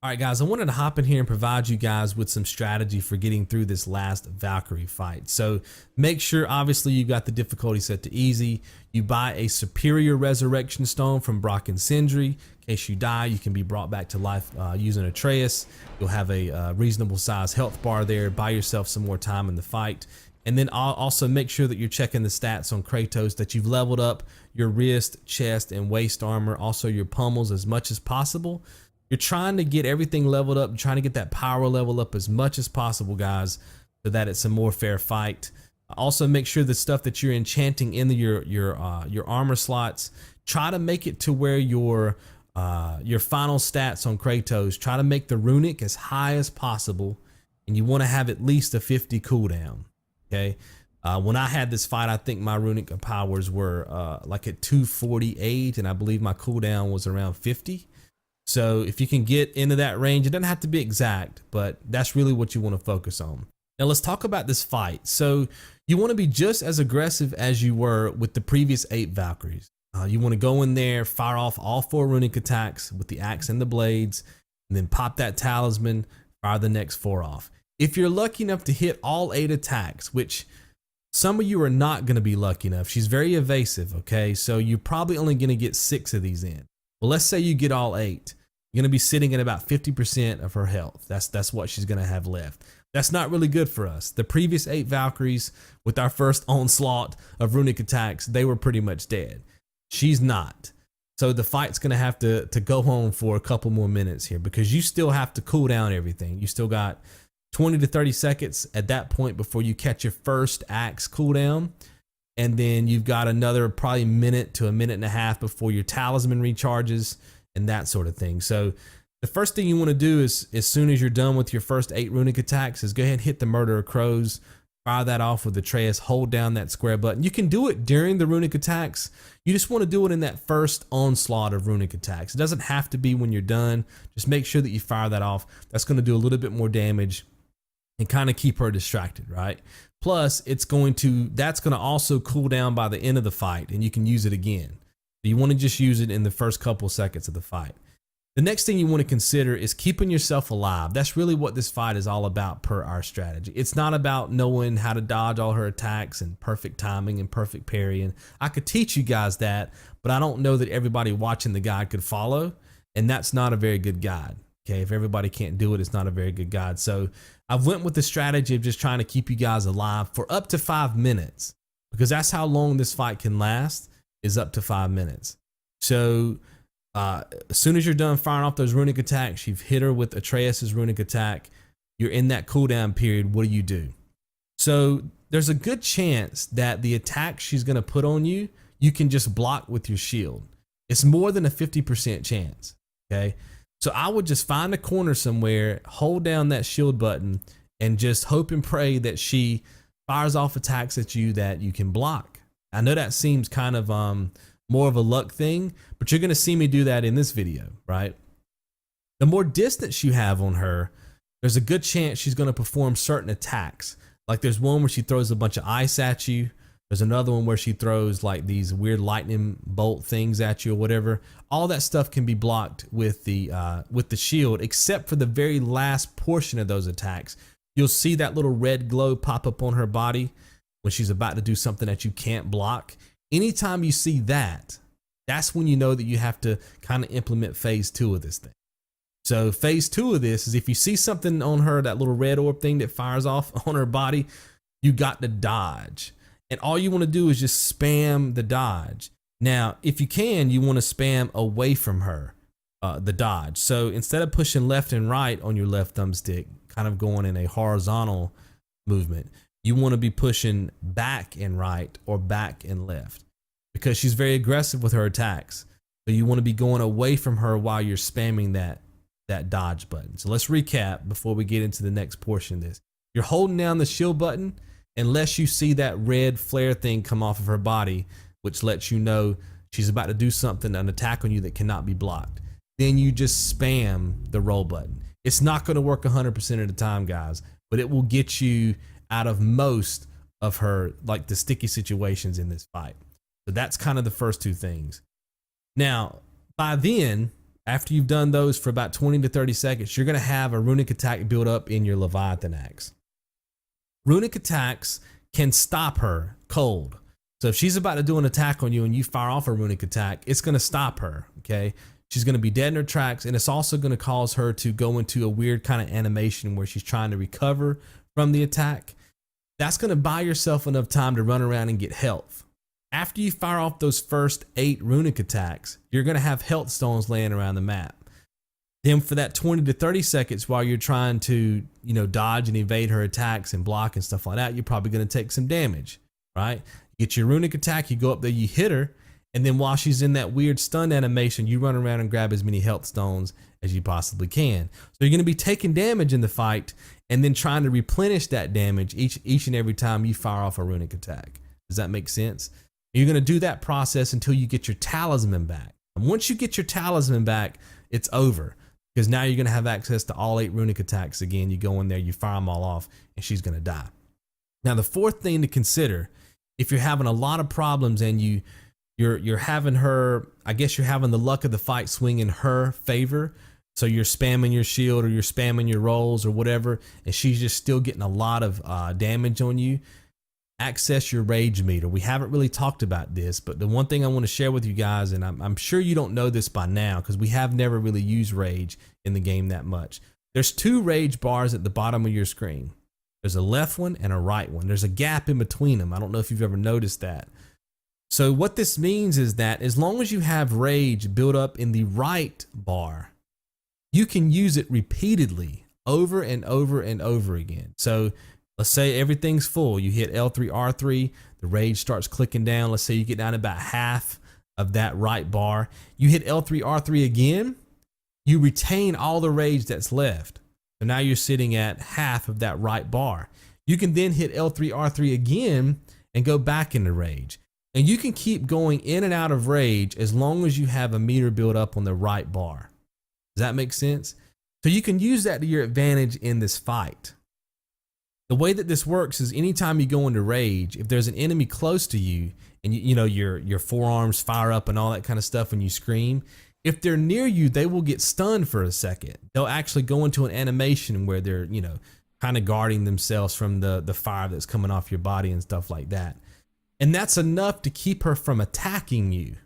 All right, guys, I wanted to hop in here and provide you guys with some strategy for getting through this last Valkyrie fight. So make sure, obviously, you got the difficulty set to easy. You buy a superior resurrection stone from Brok and Sindri. In case you die, you can be brought back to life using Atreus. You'll have a reasonable size health bar there. Buy yourself some more time in the fight. And then I'll also make sure that you're checking the stats on Kratos, that you've leveled up your wrist, chest, and waist armor, also your pummels as much as possible. You're trying to get everything leveled up, trying to get that power level up as much as possible, guys, so that it's a more fair fight. Also, make sure the stuff that you're enchanting in your armor slots, try to make it to where your final stats on Kratos, try to make the runic as high as possible, and you want to have at least a 50 cooldown. Okay. When I had this fight, I think my runic powers were like at 248, and I believe my cooldown was around 50. So if you can get into that range, it doesn't have to be exact, but that's really what you want to focus on. Now let's talk about this fight. So you want to be just as aggressive as you were with the previous 8 Valkyries. You want to go in there, fire off all 4 runic attacks with the axe and the blades, and then pop that talisman, fire the next 4 off. If you're lucky enough to hit all 8 attacks, which some of you are not going to be lucky enough, she's very evasive, okay? So you're probably only going to get 6 of these in. Well, let's say you get all 8. You're going to be sitting at about 50% of her health. That's what she's going to have left. That's not really good for us. The previous 8 Valkyries with our first onslaught of runic attacks, they were pretty much dead. She's not. So the fight's going to have to go on for a couple more minutes here, because you still have to cool down everything. You still got 20 to 30 seconds at that point before you catch your first axe cooldown. And then you've got another probably minute to a minute and a half before your talisman recharges and that sort of thing. So the first thing you want to do is, as soon as you're done with your first 8 runic attacks, is go ahead and hit the Murder of Crows, fire that off with Atreus, hold down that square button. You can do it during the runic attacks. You just want to do it in that first onslaught of runic attacks. It doesn't have to be when you're done. Just make sure that you fire that off. That's going to do a little bit more damage and kind of keep her distracted, right? Plus, that's going to also cool down by the end of the fight, and you can use it again. You want to just use it in the first couple seconds of the fight. The next thing you want to consider is keeping yourself alive. That's really what this fight is all about per our strategy. It's not about knowing how to dodge all her attacks and perfect timing and perfect parrying. I could teach you guys that, but I don't know that everybody watching the guide could follow, and that's not a very good guide. Okay, if everybody can't do it, it's not a very good guide. So I've went with the strategy of just trying to keep you guys alive for up to 5 minutes, because that's how long this fight can last, is up to 5 minutes. So as soon as you're done firing off those runic attacks, you've hit her with Atreus's runic attack, you're in that cooldown period, what do? So there's a good chance that the attack she's going to put on you, you can just block with your shield. It's more than a 50% chance, okay? So I would just find a corner somewhere, hold down that shield button, and just hope and pray that she fires off attacks at you that you can block. I know that seems kind of more of a luck thing, but you're going to see me do that in this video, right? The more distance you have on her, there's a good chance she's going to perform certain attacks. Like there's one where she throws a bunch of ice at you. There's another one where she throws like these weird lightning bolt things at you or whatever. All that stuff can be blocked with the shield, except for the very last portion of those attacks. You'll see that little red glow pop up on her body when she's about to do something that you can't block. Anytime you see that, that's when you know that you have to kind of implement phase 2 of this thing. So phase 2 of this is if you see something on her, that little red orb thing that fires off on her body, you got to dodge. And all you want to do is just spam the dodge. Now, if you can, you want to spam away from her, the dodge. So instead of pushing left and right on your left thumbstick, kind of going in a horizontal movement, you want to be pushing back and right or back and left, because she's very aggressive with her attacks. So you want to be going away from her while you're spamming that dodge button. So let's recap before we get into the next portion of this. You're holding down the shield button unless you see that red flare thing come off of her body, which lets you know she's about to do something, an attack on you that cannot be blocked. Then you just spam the roll button. It's not going to work 100% of the time, guys, but it will get you out of most of her, like the sticky situations in this fight. So that's kind of the first 2 things. Now, by then, After you've done those for about 20 to 30 seconds, you're going to have a Runic Attack build up in your Leviathan Axe. Runic Attacks can stop her cold. So if she's about to do an attack on you and you fire off a Runic Attack, it's going to stop her, okay? She's going to be dead in her tracks, and it's also going to cause her to go into a weird kind of animation where she's trying to recover from the attack. That's going to buy yourself enough time to run around and get health. After you fire off those first 8 Runic Attacks, you're going to have health stones laying around the map. Then for that 20 to 30 seconds while you're trying to, dodge and evade her attacks and block and stuff like that, you're probably going to take some damage, right? You get your Runic Attack, you go up there, you hit her, and then while she's in that weird stun animation, you run around and grab as many health stones as you possibly can. So you're going to be taking damage in the fight and then trying to replenish that damage each and every time you fire off a Runic Attack. Does that make sense? You're going to do that process until you get your talisman back. And once you get your talisman back, it's over, because now you're going to have access to all 8 Runic Attacks again. You go in there, you fire them all off, and she's going to die. Now, the fourth thing to consider, if you're having a lot of problems and you're having her, I guess you're having the luck of the fight swing in her favor, so you're spamming your shield or you're spamming your rolls or whatever, and she's just still getting a lot of damage on you, access your rage meter. We haven't really talked about this, but the one thing I want to share with you guys, and I'm sure you don't know this by now because we have never really used rage in the game that much. There's 2 rage bars at the bottom of your screen. There's a left one and a right one. There's a gap in between them. I don't know if you've ever noticed that. So what this means is that as long as you have rage built up in the right bar, you can use it repeatedly over and over and over again. So let's say everything's full. You hit L3, R3, the rage starts clicking down. Let's say you get down to about half of that right bar. You hit L3, R3 again, you retain all the rage that's left. So now you're sitting at half of that right bar. You can then hit L3, R3 again and go back into rage. And you can keep going in and out of rage as long as you have a meter built up on the right bar. Does that make sense? So you can use that to your advantage in this fight. The way that this works is anytime you go into rage, if there's an enemy close to you and your forearms fire up and all that kind of stuff when you scream, if they're near you, they will get stunned for a second. They'll actually go into an animation where they're, kind of guarding themselves from the fire that's coming off your body and stuff like that. And that's enough to keep her from attacking you.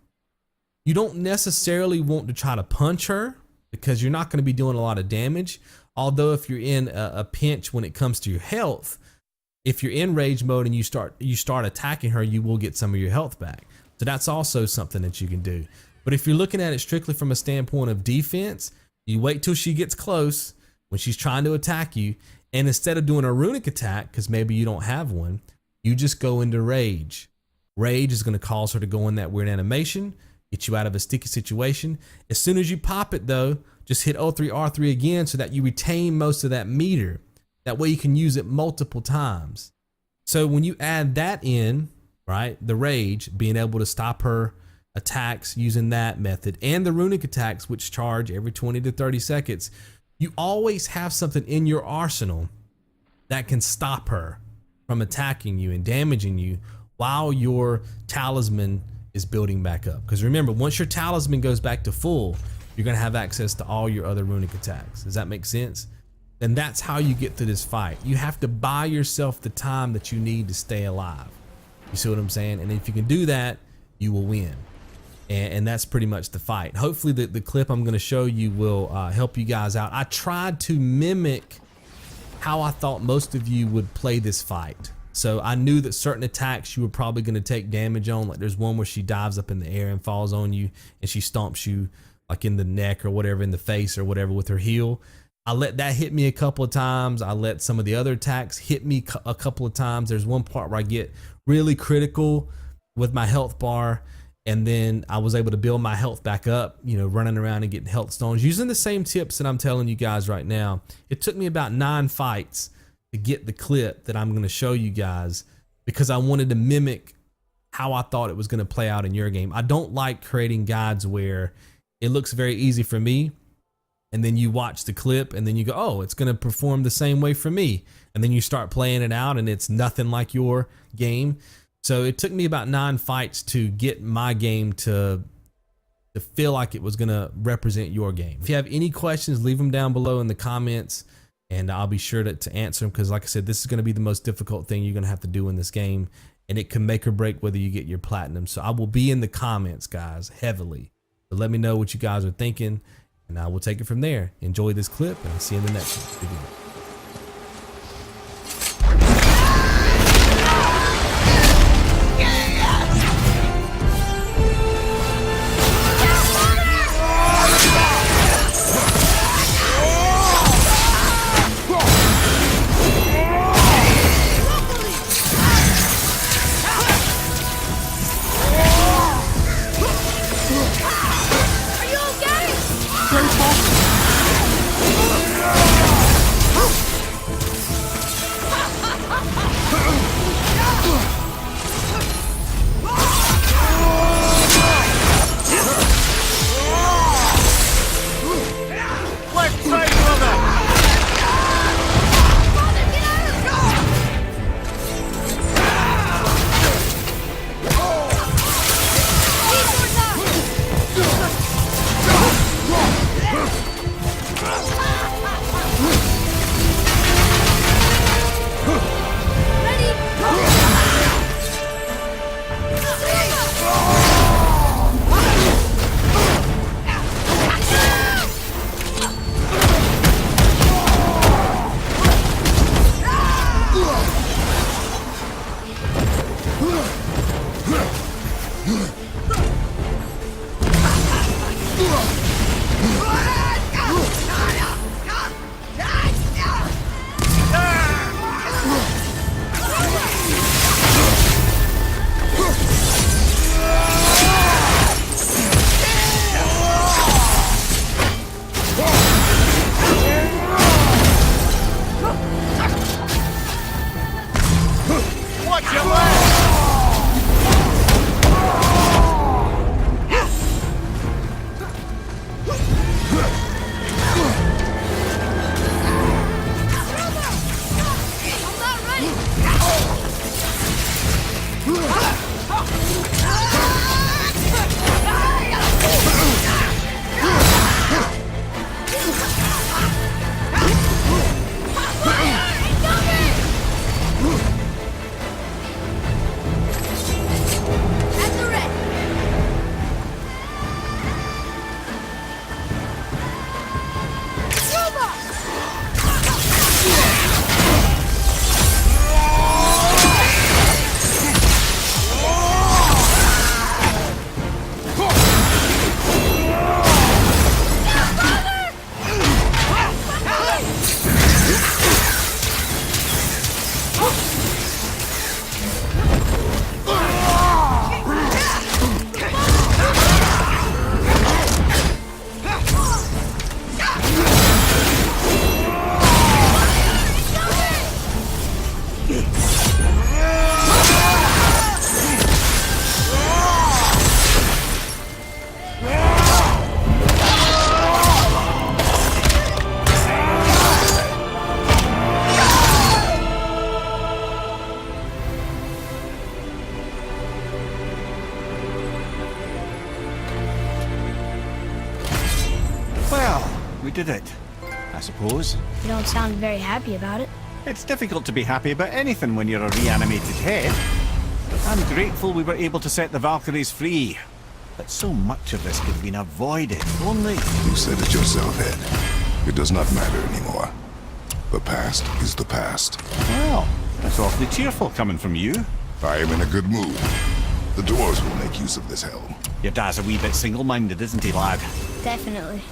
You don't necessarily want to try to punch her because you're not going to be doing a lot of damage. Although if you're in a pinch when it comes to your health, if you're in rage mode and you start attacking her, you will get some of your health back. So that's also something that you can do. But if you're looking at it strictly from a standpoint of defense, you wait till she gets close when she's trying to attack you. And instead of doing a Runic Attack, because maybe you don't have one, you just go into rage. Rage is going to cause her to go in that weird animation, get you out of a sticky situation. As soon as you pop it though, just hit O3, R3 again so that you retain most of that meter. That way you can use it multiple times. So when you add that in, right, the rage, being able to stop her attacks using that method, and the Runic Attacks, which charge every 20 to 30 seconds, you always have something in your arsenal that can stop her from attacking you and damaging you while your talisman is building back up. Because remember, once your talisman goes back to full, you're going to have access to all your other Runic Attacks. Does that make sense? And that's how you get through this fight. You have to buy yourself the time that you need to stay alive. You see what I'm saying? And if you can do that, you will win. And that's pretty much the fight. Hopefully the clip I'm going to show you will help you guys out. I tried to mimic how I thought most of you would play this fight. So I knew that certain attacks you were probably going to take damage on. Like there's one where she dives up in the air and falls on you and she stomps you like in the neck or whatever, in the face or whatever with her heel. I let that hit me a couple of times. I let some of the other attacks hit me a couple of times. There's one part where I get really critical with my health bar, and then I was able to build my health back up, running around and getting health stones using the same tips that I'm telling you guys right now. It took me about 9 fights to get the clip that I'm going to show you guys because I wanted to mimic how I thought it was going to play out in your game. I don't like creating guides where it looks very easy for me, and then you watch the clip and then you go, oh, it's going to perform the same way for me. And then you start playing it out and it's nothing like your game. So it took me about 9 fights to get my game to to feel like it was going to represent your game. If you have any questions, leave them down below in the comments, and I'll be sure to answer them, because like I said, this is going to be the most difficult thing you're going to have to do in this game, and it can make or break whether you get your platinum. So I will be in the comments, guys, heavily. So let me know what you guys are thinking, and I will take it from there. Enjoy this clip, and I'll see you in the next one. We did it, I suppose. You don't sound very happy about it. It's difficult to be happy about anything when you're a reanimated head. I'm grateful we were able to set the Valkyries free. But so much of this could have been avoided, if only... You said it yourself, Ed. It does not matter anymore. The past is the past. Well, that's awfully cheerful coming from you. I am in a good mood. The dwarves will make use of this helm. Your dad's a wee bit single-minded, isn't he, lad? Definitely.